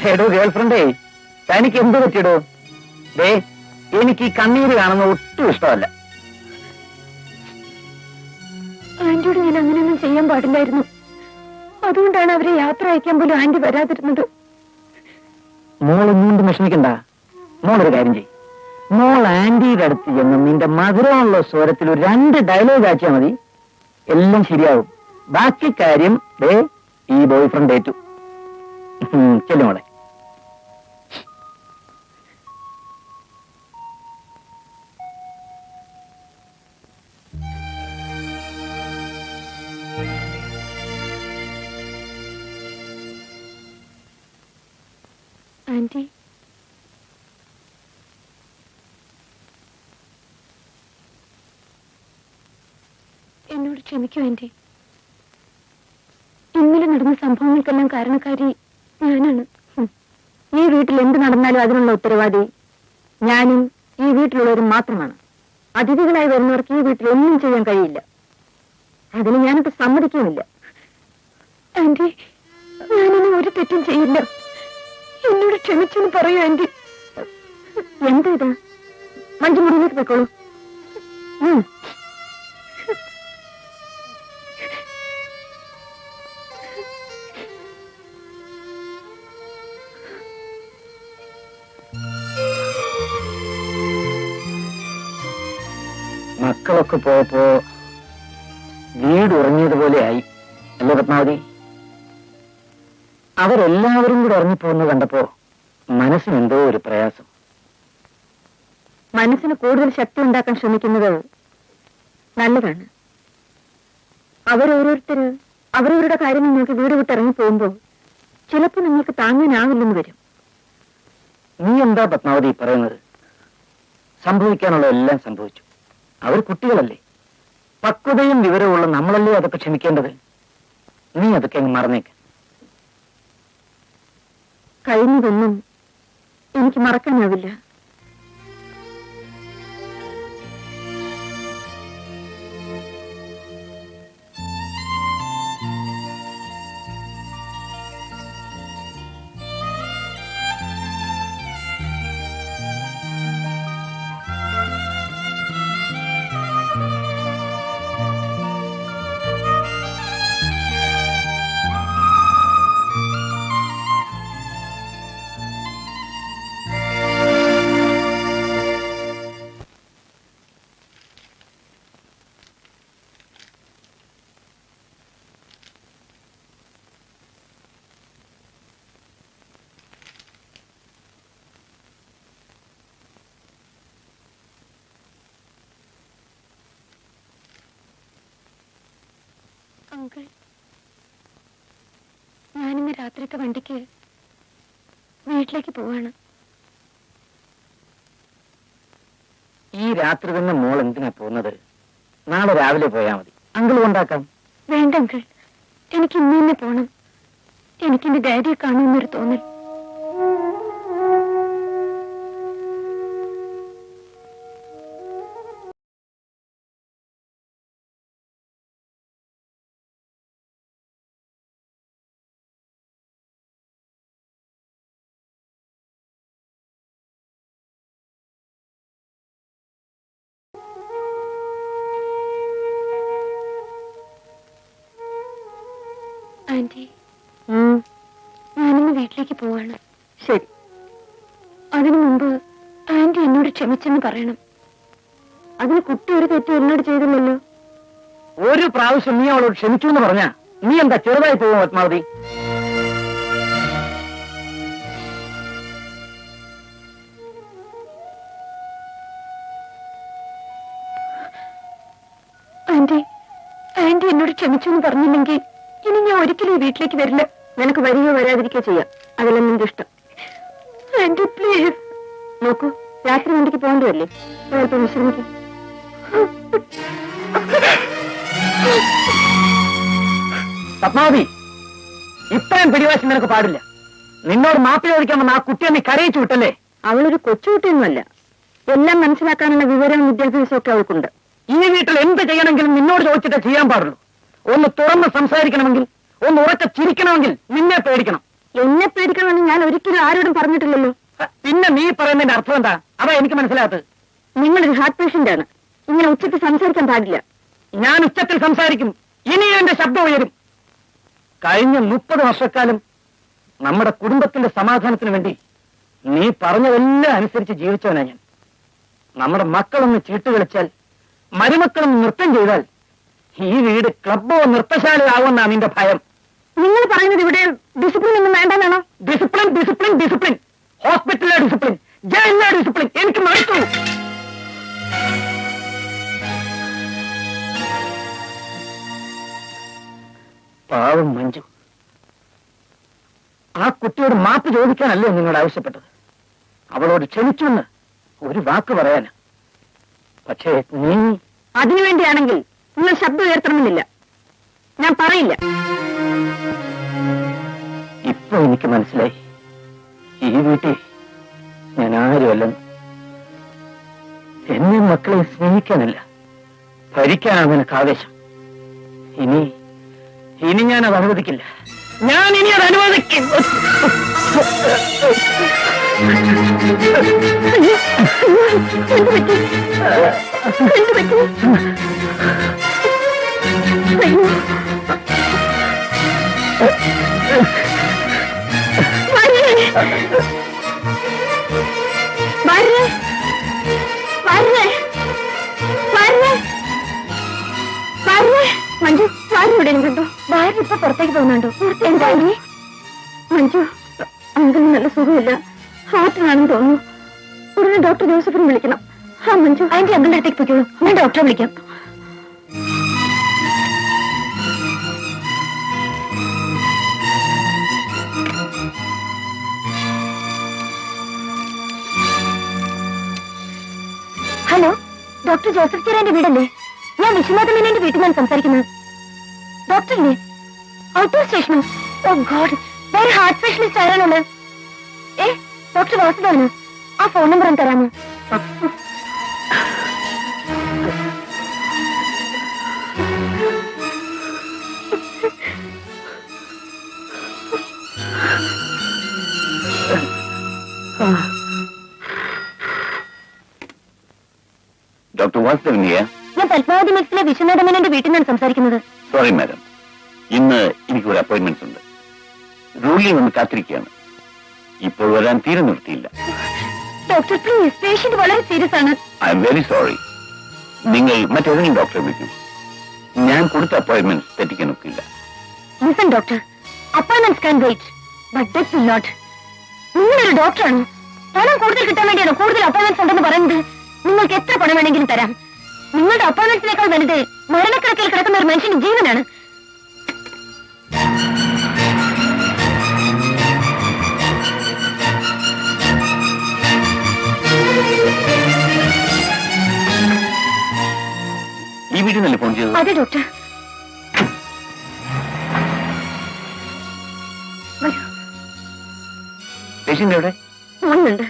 എടോ ഗേൾഫ്രണ്ടേ, തനിക്ക് എന്ത് പറ്റിയിടോ? ദേ, എനിക്ക് ഈ കണ്ണീര് കാണുന്ന ഒട്ടും ഇഷ്ടമല്ല. ആന്റിയോട് ഞാൻ അങ്ങനെയൊന്നും ചെയ്യാൻ പാടില്ലായിരുന്നു. അതുകൊണ്ടാണ് അവരെ യാത്ര അയക്കാൻ പോലും ആന്റി വരാതിരുന്നത്. മോളൊന്നുകൊണ്ട് വിഷമിക്കണ്ട. മോളൊരു കാര്യം ചെയ്യും, മോൾ ആന്റിയുടെ അടുത്ത് ചെന്ന് നിന്റെ മധുരമുള്ള സ്വരത്തിൽ ഒരു 2 ഡയലോഗ് ആക്കിയാൽ മതി, എല്ലാം ശരിയാവും. ബാക്കി കാര്യം ദേ ഈ ബോയ് ഫ്രണ്ട് ഏറ്റു. ചെല്ലുമോളെ. ആന്റി, എന്നോട് ക്ഷമിക്കൂ ആന്റി. ഇന്നലെ നടന്ന സംഭവങ്ങൾക്കെല്ലാം കാരണക്കാരി ഞാനാണ്. ഈ വീട്ടിൽ എന്ത് നടന്നാലും അതിനുള്ള ഉത്തരവാദി ഞാനും ഈ വീട്ടിലുള്ളവരും മാത്രമാണ്. അതിഥികളായി വരുന്നവർക്ക് ഈ വീട്ടിൽ ഒന്നും ചെയ്യാൻ കഴിയില്ല. അതിന് ഞാനിപ്പോ സമ്മതിക്കുന്നില്ല. ആന്റി, ഞാനിനി ഒരു തെറ്റും ചെയ്യില്ല. എന്നോട് ക്ഷമിച്ചെന്ന് പറയൂ ആന്റി. എന്താ ഇത്? മഞ്ജു മുറിയിലേക്ക് പോയിക്കോളൂ. മക്കളൊക്കെ പോയപ്പോ വീട് ഉറങ്ങിയതുപോലെയായി അല്ലേ പത്മാവതി? അവരെല്ലാവരും കൂടെ ഉറങ്ങിപ്പോന്ന് കണ്ടപ്പോ മനസ്സിനെന്തോ ഒരു പ്രയാസം. മനസ്സിന് കൂടുതൽ ശക്തി ഉണ്ടാക്കാൻ ശ്രമിക്കുന്നത് നല്ലതാണ്. അവരോരോരുത്തര് അവരവരുടെ കാര്യങ്ങൾ നോക്കി വീട് വിട്ടിറങ്ങി പോകുമ്പോൾ ചിലപ്പോൾ നിങ്ങൾക്ക് താങ്ങാനാവില്ലെന്ന് വരും. നീ എന്താ പത്മാവതി പറയുന്നത്? സംഭവിക്കാനുള്ള എല്ലാം സംഭവിച്ചു. അവർ കുട്ടികളല്ലേ, പക്വതയും വിവരമുള്ള നമ്മളല്ലേ അതൊക്കെ ക്ഷമിക്കേണ്ടത്. നീ അതൊക്കെ അങ്ങ് മറന്നേക്ക്. കഴിഞ്ഞതൊന്നും എനിക്ക് മറക്കാനാവില്ല. അങ്കിൾ, ഞാനിന്ന് രാത്രിത്തെ വണ്ടിക്ക് വീട്ടിലേക്ക് പോവാണ്. ഈ രാത്രി തന്നെ മോൾ എന്തിനാ പോകുന്നത്? നാളെ രാവിലെ പോയാ മതി, അങ്കിൾ കൊണ്ടാക്കാം. വേണ്ട അങ്കിൾ, എനിക്ക് ഇന്ന് തന്നെ പോണം. എനിക്കെന്റെ ഡാഡിയെ കാണുമെന്നൊരു തോന്നൽ. ആന്റി, ഞാനിന്ന് വീട്ടിലേക്ക് പോവാണ്. ശരി. അതിനു മുമ്പ് ആന്റി എന്നോട് ക്ഷമിച്ചെന്ന് പറയണം. അതിന് കുട്ടി ഒരു തെറ്റ് എന്നോട് ചെയ്തില്ലല്ലോ. ഒരു പ്രാവശ്യം നീ അവളോട് ക്ഷമിച്ചു എന്ന് പറഞ്ഞാ നീ എന്താ ചെറുതായി പോകും പത്മാവതി? ആന്റി, ആന്റി എന്നോട് ക്ഷമിച്ചു എന്ന് പറഞ്ഞില്ലെങ്കിൽ ഇനി ഞാൻ ഒരിക്കലും ഈ വീട്ടിലേക്ക് വരില്ല. നിനക്ക് വരികയോ വരാതിരിക്കുകയോ ചെയ്യാം, അതെല്ലാം നിന്റെ ഇഷ്ടം. Aunty please. നോക്കൂ, രാത്രി വണ്ടിക്ക് പോകേണ്ടതല്ലേ, അല്പം വിശ്രമിക്കും. പത്മാവതി, ഇത്രയും പിടിവാശി നിനക്ക് പാടില്ല. നിന്നോട് മാപ്പി ചോദിക്കാൻ വന്ന ആ കുട്ടിയെ നീ കരയിച്ചു വിട്ടല്ലേ? അവളൊരു കൊച്ചുകുട്ടിയൊന്നുമല്ല. എല്ലാം മനസ്സിലാക്കാനുള്ള വിവരവും വിദ്യാഭ്യാസവും ഒക്കെ അവൾക്കുണ്ട്. ഈ വീട്ടിൽ എന്ത് ചെയ്യണമെങ്കിലും നിന്നോട് ചോദിച്ചിട്ടേ ചെയ്യാൻ പാടുള്ളൂ. ഒന്ന് തുറന്ന് സംസാരിക്കണമെങ്കിൽ, ഒന്ന് ഉറക്കെ ചിരിക്കണമെങ്കിൽ നിന്നെ പേടിക്കണം. എന്നെ പേടിക്കണമെന്ന് ഞാൻ ഒരിക്കലും ആരോടും പറഞ്ഞിട്ടില്ലല്ലോ. പിന്നെ നീ പറയുന്നതിന്റെ അർത്ഥം എന്താ? അതാ എനിക്ക് മനസ്സിലാത്തത്. നിങ്ങളൊരു ഹാർട്ട് പേഷ്യന്റ് ആണ്. ഇങ്ങനെ ഉച്ചത്തിൽ സംസാരിക്കാൻ പാടില്ല. ഞാൻ ഉച്ചത്തിൽ സംസാരിക്കും. ഇനിയും എന്റെ ശബ്ദം ഉയരും. കഴിഞ്ഞ 30 വർഷക്കാലം നമ്മുടെ കുടുംബത്തിന്റെ സമാധാനത്തിന് വേണ്ടി നീ പറഞ്ഞതെല്ലാം അനുസരിച്ച് ജീവിച്ചവനാ ഞാൻ. നമ്മുടെ മക്കളൊന്ന് ചീട്ട് കളിച്ചാൽ, മരുമക്കളൊന്ന് നൃത്തം ചെയ്താൽ ഈ വീട് ക്ലബോ നൃത്തശാലയാവുമെന്നാ നിന്റെ ഭയം. നിങ്ങൾ പറയുന്നത് ഇവിടെ ഡിസിപ്ലിൻ ഒന്നും വേണ്ടെന്നാണോ? Discipline discipline discipline. ഹോസ്പിറ്റലിലെ ഡിസിപ്ലിൻ, ജയിലിലെ ഡിസിപ്ലിൻ. എനിക്ക് മടുത്തു. പാവം മഞ്ജു. ആ കുട്ടിയോട് മാപ്പ് ചോദിക്കാനല്ലേ നിന്നോട് ആവശ്യപ്പെട്ടത്? അവളോട് ക്ഷമിച്ചുവെന്ന് ഒരു വാക്ക് പറയാന്. പക്ഷേ നീ അതിനുവേണ്ടിയാണെങ്കിൽ നിങ്ങൾ ശബ്ദം ഉയർത്തണമെന്നില്ല. ഞാൻ പറയില്ല. ഇപ്പൊ എനിക്ക് മനസ്സിലായി, ഈ വീട്ടിൽ ഞാൻ ആരുമല്ലെന്ന്. എന്നെ മക്കളെ സ്നേഹിക്കാനല്ല, ഭരിക്കാനാണ് നിനക്ക് ആവേശം. ഇനി ഞാൻ അത് അനുവദിക്കില്ല. ഞാൻ ഇനി അത് അനുവദിക്കും. മഞ്ജു, ഭാര്യ കണ്ടോ? ഭാര്യ ഇപ്പൊ പുറത്തേക്ക് പോകുന്നുണ്ടോ? എന്തായി മഞ്ജു? അങ്കിളിന് നല്ല സുഖമില്ല, ഹാർട്ടിനാണെന്ന് തോന്നുന്നു. ഉടനെ ഡോക്ടർ ജോസഫിനെ വിളിക്കണം. ആ മഞ്ജു, അതിന്റെ അങ്കിളുടെ അടുത്തേക്ക് പോയിക്കോളൂ. ഞാൻ ഡോക്ടറെ വിളിക്കാം. ഹലോ, ഡോക്ടർ ജോസഫ് ചേരാന്റെ വീടല്ലേ? ഞാൻ വിശ്വനാഥ മേനോന്റെ വീട്ടിൽ നിന്നാണ് സംസാരിക്കുന്നത്. ഡോക്ടറില്ലേ? ഔട്ട്ഡോർ സ്റ്റേഷനോ? ഓ ഗോഡ്, വേറെ ഹാർട്ട് സ്പെഷ്യലിസ്റ്റ് ആരാണുള്ളത്? ഡോക്ടർ വാസുദേവനോ? ആ ഫോൺ നമ്പർ ഒന്ന് തരാമോ? Doctor Vasudevan here. ഞാൻ പത്മാവതി മെക്സിലെ വിശ്വനാഥ മേനോന്റെ വീട്ടിൽ നിന്നാണ് സംസാരിക്കുന്നത്. സോറി മാഡം, ഇന്ന് എനിക്ക് ഒരു അപ്പോയിന്റ്മെന്റ് ഉണ്ട്. റൂളിൽ ഒന്ന് കാത്തിരിക്കുകയാണ്. ഇപ്പോൾ വരാൻ തീരെ നിർത്തിയില്ല. ഡോക്ടർ പ്ലീസ്, പേഷ്യന്റ് വളരെ സീരിയസ് ആണ്. I'm very sorry. നിങ്ങൾ മറ്റേതെങ്കിലും ഡോക്ടറെ വിളിക്കും. ഞാൻ കൊടുത്ത അപ്പോയിന്റ്മെന്റ് തെറ്റിക്കാൻ ഒക്കില്ല. Listen doctor, appointments can wait, but death will not. നിങ്ങളൊരു ഡോക്ടറാണ്. പണം കൂടുതൽ കിട്ടാൻ വേണ്ടിയാണ് കൂടുതൽ അപ്പോയിന്റ്മെന്റ്സ് ഉണ്ടെന്ന് പറയുന്നത്. നിങ്ങൾക്ക് എത്ര പണം വേണമെങ്കിലും തരാം. നിങ്ങളുടെ അപ്പോയിന്റ്മെന്റ്സിനേക്കാൾ വലുത് മരണക്കിടക്കയിൽ കിടക്കുന്ന ഒരു മനുഷ്യന്റെ ജീവനാണ്. ഈ വീട്ടിൽ നിന്നല്ലേ ഫോൺ ചെയ്തത്? അതെ ഡോക്ടർ. വരൂ. പേഷ്യന്റ് എവിടെ? ഫോണിലുണ്ട്.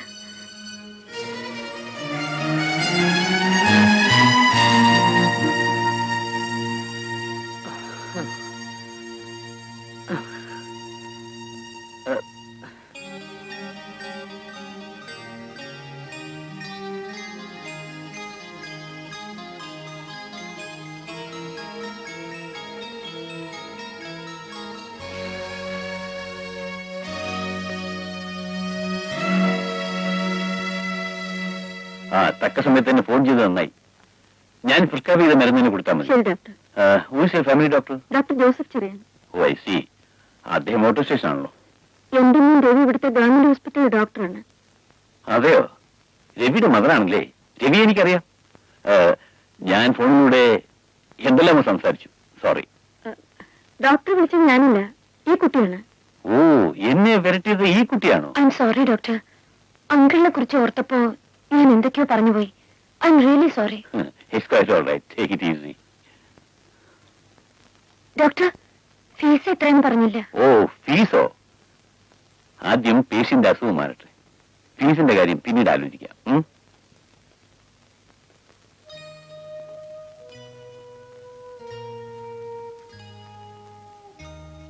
തക്ക സമയത്ത് തന്നെ ഫോൺ ചെയ്ത് നന്നായി. ഞാൻ പ്രിസ്ക്രൈബ് ചെയ്ത മരുന്നിന് കൊടുത്താൽ മതി. ശരി doctor. Whose family doctor? Doctor Joseph Cherian. Oh I see. അദ്ദേഹം ഓട്ടോ സ്റ്റേഷൻ ആണല്ലോ. എന്റെ മോൻ രവി ഇവിടുത്തെ ഗവൺമെന്റ് ഹോസ്പിറ്റലിലെ ഡോക്ടറാണ്. അതെയോ? രവിയുടെ മദറാണല്ലേ? രവി എനിക്കറിയാം. ഞാൻ ഫോണിലൂടെ എന്തെല്ലാം സംസാരിച്ചു. സോറി. ഡോക്ടർ വിളിച്ചത് ഞാനില്ല, ഈ കുട്ടിയാണ്. ഓ, എന്നെ വരട്ടിയത് ഈ കുട്ടിയാണോ? I'm sorry doctor. അങ്കിളിനെ കുറിച്ച് ഓർത്തപ്പോ ഞാൻ എന്തൊക്കെയോ പറഞ്ഞുപോയി. I'm really sorry. It's quite alright. Take it easy. Doctor, fees എത്രയെന്ന് പറഞ്ഞില്ല. ഓ, ഫീസോ? ആദ്യം പേഷ്യന്റ് അസുഖം മാറട്ടെ. ഫീസിന്റെ കാര്യം പിന്നീട് ആലോചിക്കാം.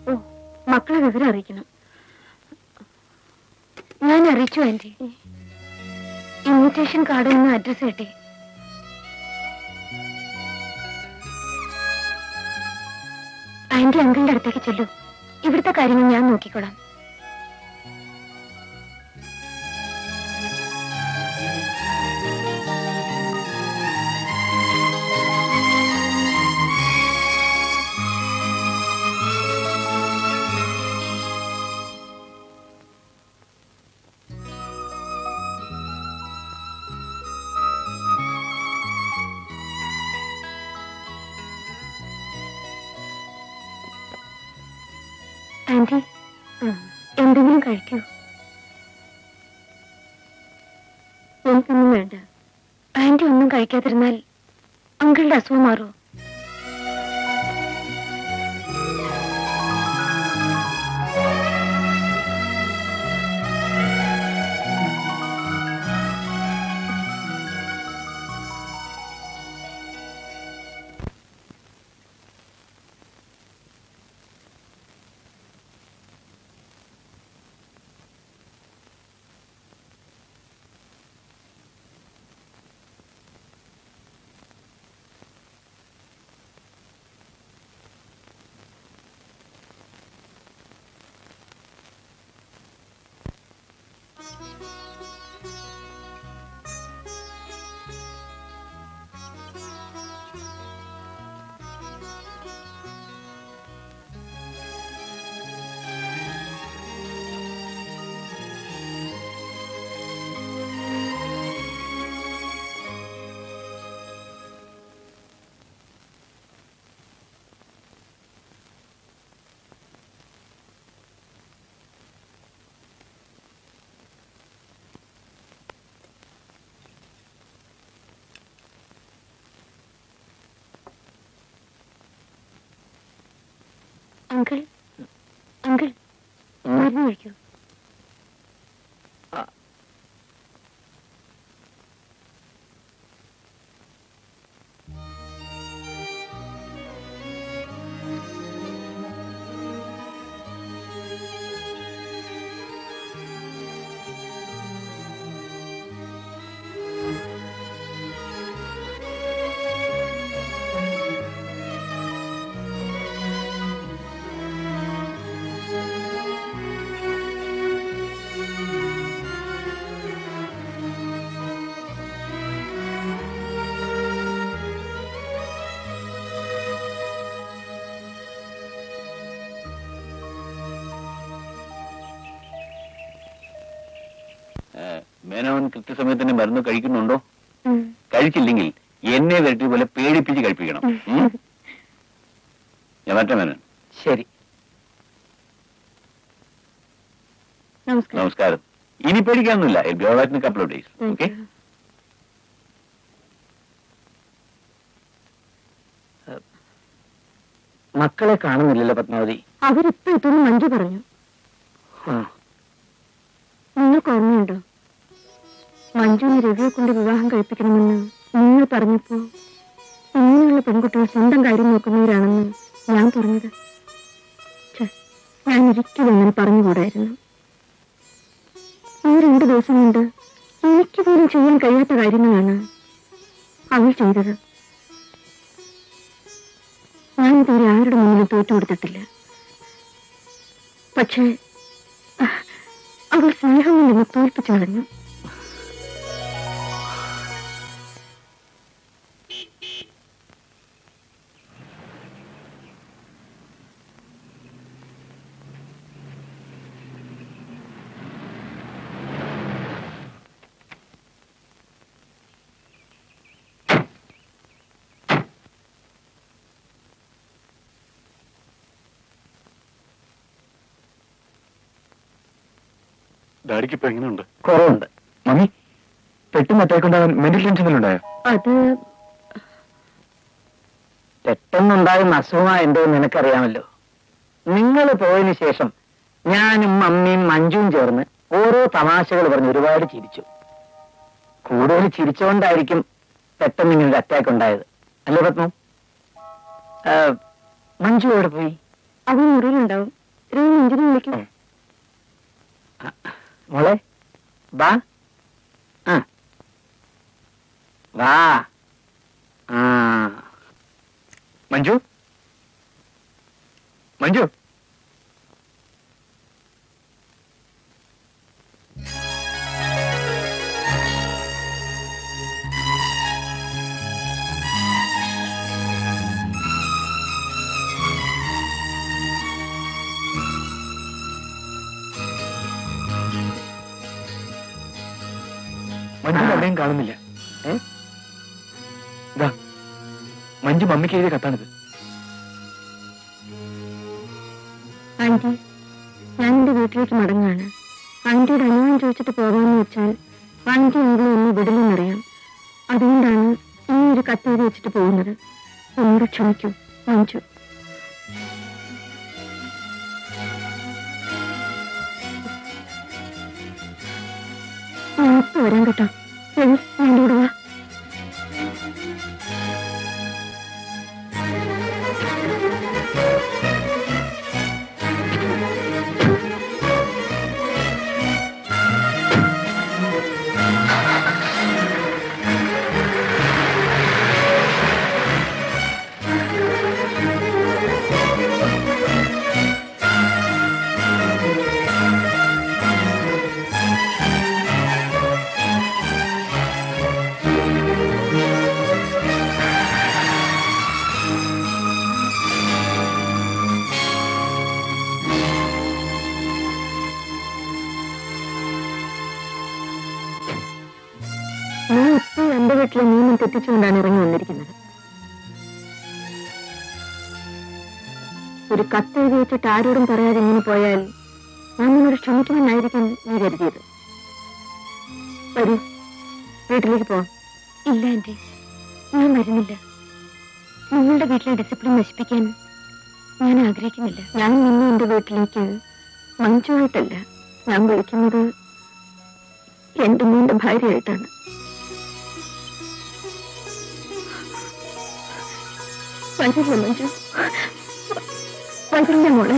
ഓ, മക്കളെ വിവരം അറിയിക്കണം. അറിയിച്ചു ആന്റി. ഇൻവിറ്റേഷൻ കാർഡിൽ നിന്ന് അഡ്രസ് കിട്ടി. ആന്റി അങ്കിളിന്റെ അടുത്തേക്ക് ചെല്ലൂ. ഇവിടുത്തെ കാര്യങ്ങൾ ഞാൻ നോക്കിക്കോളാം. ആന്റി, എന്തെങ്കിലും കഴിക്കൂ. എനിക്കൊന്നും വേണ്ട. ആന്റി ഒന്നും കഴിക്കാതിരുന്നാൽ അങ്കിളുടെ അസുഖം മാറുമോ? അങ്കിൾ, അങ്കിൾ, മരുന്ന് കഴിക്കൂ. മേനോൻ കൃത്യസമയത്തിന് മരുന്ന് കഴിക്കുന്നുണ്ടോ? കഴിച്ചില്ലെങ്കിൽ എന്നെ വരട്ടി പോലെ പേടിപ്പിച്ച് കഴിപ്പിക്കണം. ഞാൻ മറ്റേ മേനോൻ. ശരി, നമസ്കാരം. ഇനി പേടിക്കാനൊന്നുമില്ല. Couple of days. ഓക്കെ. മക്കളെ കാണുന്നില്ലല്ലോ പത്മാവതി. അവരിപ്പോ എത്തുന്നു മഞ്ജു പറഞ്ഞു. നിങ്ങൾക്ക് ഓർമ്മയുണ്ടോ, മഞ്ജുവിനെ രവിയെ കൊണ്ട് വിവാഹം കഴിപ്പിക്കണമെന്ന് നിങ്ങൾ പറഞ്ഞപ്പോ ഇങ്ങനെയുള്ള പെൺകുട്ടികൾ സ്വന്തം കാര്യം നോക്കുന്നവരാണെന്ന് ഞാൻ പറഞ്ഞത്? ഞാൻ ഒരിക്കലും അങ്ങനെ പറഞ്ഞുകൂടായിരുന്നു. ഈ 2 ദിവസം കൊണ്ട് എനിക്ക് പോലും ചെയ്യാൻ കഴിയാത്ത കാര്യങ്ങളാണ് അവൾ ചെയ്തത്. ഞാനിതുവരെ ആരുടെ മുന്നിലും തോറ്റുകൊടുത്തിട്ടില്ല. പക്ഷേ അവൾ സ്നേഹം കൊണ്ട് എന്നെ തോൽപ്പിച്ചു കളഞ്ഞു. ഡാഡിക്ക് ഇപ്പൊ എങ്ങനെയുണ്ട്? കുറവുണ്ട്. മമ്മി പെട്ടെന്ന് അറ്റാക്കുണ്ടാകാൻ മെന്റൽ ടെൻഷനിലുണ്ടായോ? അത് പെട്ടെന്നുണ്ടാകുന്ന അസുഖമാ എന്തോ നിനക്കറിയാമല്ലോ. നിങ്ങൾ പോയതിനു ശേഷം ഞാനും മമ്മിയും മഞ്ജുവും ചേർന്ന് ഓരോ തമാശകൾ പറഞ്ഞ് ഒരുപാട് ചിരിച്ചു. കൂടുതൽ ചിരിച്ചുകൊണ്ടായിരിക്കും പെട്ടെന്ന് ഇങ്ങനെ ഒരു അറ്റാക്ക് ഉണ്ടായത്. അല്ലേ പത്മ? മഞ്ജു എവിടെ പോയി? അവൻ മുറിയിലുണ്ടാവും. മഞ്ജുവിനെ വിളിക്കും. മോളെ, വാ ആ വാ ആ മഞ്ജു മഞ്ജു മഞ്ജു എവിടെയും കാണുന്നില്ല. ഏ? ഇതാ മഞ്ജു മമ്മിക്ക് എഴുതിയ കത്താണിത്. ആന്റി, ഞാൻ എന്റെ വീട്ടിലേക്ക് മടങ്ങാണ്. ആന്റിയുടെ അനുവാദം ചോദിച്ചിട്ട് പോകാമെന്ന് വെച്ചാൽ ആന്റി എങ്കിലും എന്നെ വിടില്ലെന്നറിയാം. അതുകൊണ്ടാണ് ഈ ഒരു കത്ത് എഴുതി വെച്ചിട്ട് പോകുന്നത്. എന്നോട് ക്ഷമിക്കൂ മഞ്ജു. ഞാൻ ഇപ്പൊ വരാൻ കേട്ടോ. ഞാൻ ഇവിടെ വാ. നീ ഇപ്പോൾ എന്റെ വീട്ടിലെ നിയമം തെറ്റിച്ചുകൊണ്ടാണ് ഇറങ്ങി വന്നിരിക്കുന്നത്. ഒരു കത്തെഴുതി വെച്ചിട്ട് ആരോടും പറയാതെ ഇങ്ങനെ പോയാൽ ഞാൻ നിന്നോട് ക്ഷമിക്കുമെന്നായിരിക്കും നീ കരുതിയത്. വരൂ, വീട്ടിലേക്ക് പോവാം. ഇല്ല ആന്റി, ഞാൻ വരുന്നില്ല. നിങ്ങളുടെ വീട്ടിലെ ഡിസിപ്ലിൻ നശിപ്പിക്കാൻ ഞാൻ ആഗ്രഹിക്കുന്നില്ല. ഞാൻ നിന്നെ എന്റെ വീട്ടിലേക്ക് മഞ്ജുവായിട്ടല്ല, ഞാൻ വിളിക്കുന്നത് എന്റെ മോന്റെ ഭാര്യയായിട്ടാണ്. വരില്ല മഞ്ജു, വരില്ല മോളെ.